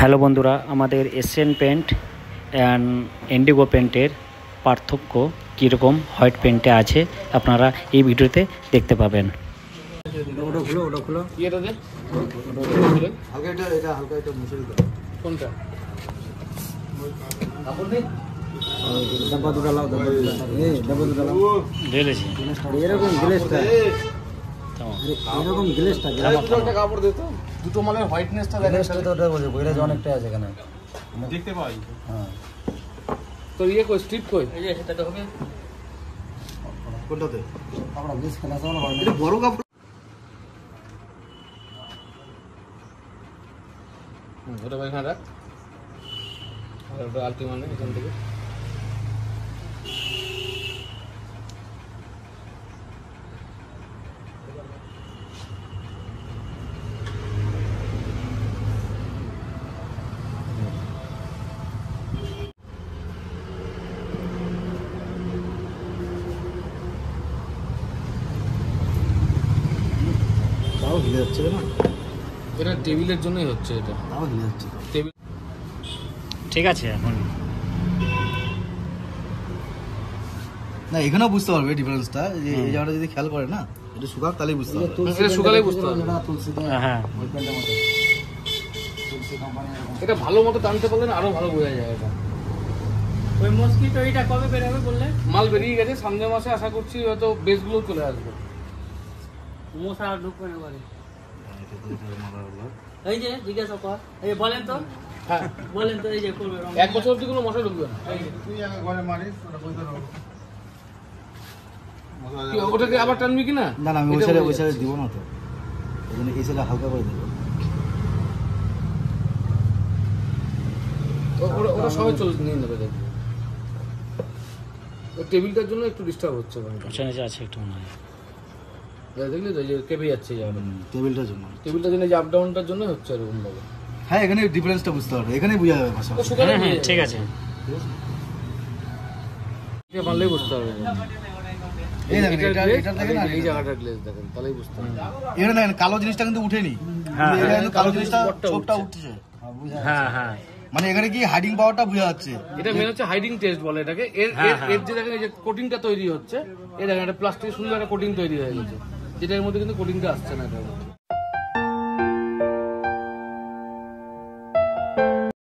Hello বন্ধুরা, আমাদের Asian paint and Indigo পেন্টের পার্থক্য কীরকম হোয়াইট পেন্টে আছে আপনারা এই ভিডিওতে দেখতে পাবেন। দুটো মালের হোয়াইটনেসটা অনেকটা আছে এখানে দেখতে পাই। হ্যাঁ, তো ইয়ে কই স্ট্রিপ কই এই যে সেটা তো হবে কোনটাতে আমরা বেশ খেলা চালানো হয় এটা বড় কাপড়। ওটা ভাই খারাপ আর ওটা আলটিমানে এখান থেকে হিলে যাচ্ছে না, এটা টেবিলের জন্যই হচ্ছে, এটা তাও হিলে যাচ্ছে টেবিল। ঠিক আছে, এখন না এখানেও বুঝতে পারবে ডিফারেন্সটা, যে এই জায়গাটা যদি খেয়াল করে না এটা শুকাক তাহলেই বুঝতে পারবে। এটা শুকালেই বুঝতে পারবে। হ্যাঁ, এটা ভালো মতো টানতে পারলে আরো ভালো বোঝা যায়। এটা ওই মস্কিটো এটা কবে বের হবে বললে? মাল বেরিয়ে গেছে, সামনের মাসে আশা করছি হয়তো বেসগুলো চলে আসবে। মশা ঢুকবে না বাড়ি। এই যে জিজ্ঞাসা কর, এই বলেন তো। হ্যাঁ বলেন তো, এই যে করবে এক বছর অবধি কোনো মশা ঢুকবে না। তুই আগে ঘরে মারিস ওটা বইতে রও। ওটাকে আবার টানবি কি না? না না আমি ওই সাইডে দিব না তো, এজন্য এই সাইডে হালকা করে দেব। ওটা সবাই চলে নিয়ে নেবে দেখবি। ওই টেবিলটার জন্য একটু ডিস্টার্ব হচ্ছে ওখানে যে আছে একটু মনে হয়। দেখলি তো, যে কেঁপে যাচ্ছে টেবিলটার জন্য যে আপ ডাউনটার জন্য হচ্ছে এরকম ভাবে। হ্যাঁ এখানে ডিফারেন্সটা বুঝতে পারবে, এখানেই বোঝা যাবে ভাষা। ঠিক আছে, পারলেই বুঝতে পারবে। এই দেখেন এটা দেখেন, এই জায়গাটা গ্লেজ দেখেন, তাহলেই বুঝতে পারবে। এখানে দেখেন কালো জিনিসটা কিন্তু উঠেনি, এখানে কালো জিনিসটা ছোপটা উঠছে। হ্যাঁ হ্যাঁ, মানে এখানে কি হাইডিং পাওয়ারটা বোঝা যাচ্ছে। এটা মেন হচ্ছে হাইডিং টেস্ট বলে এটাকে। এর যে দেখেন এই যে কোটিংটা তৈরি হচ্ছে, এই দেখেন একটা প্লাস্টিকের সুন্দর একটা কোটিং তৈরি হয়ে গেছে, যেটার মধ্যে কিন্তু কোটিংটা আসছে না। এটা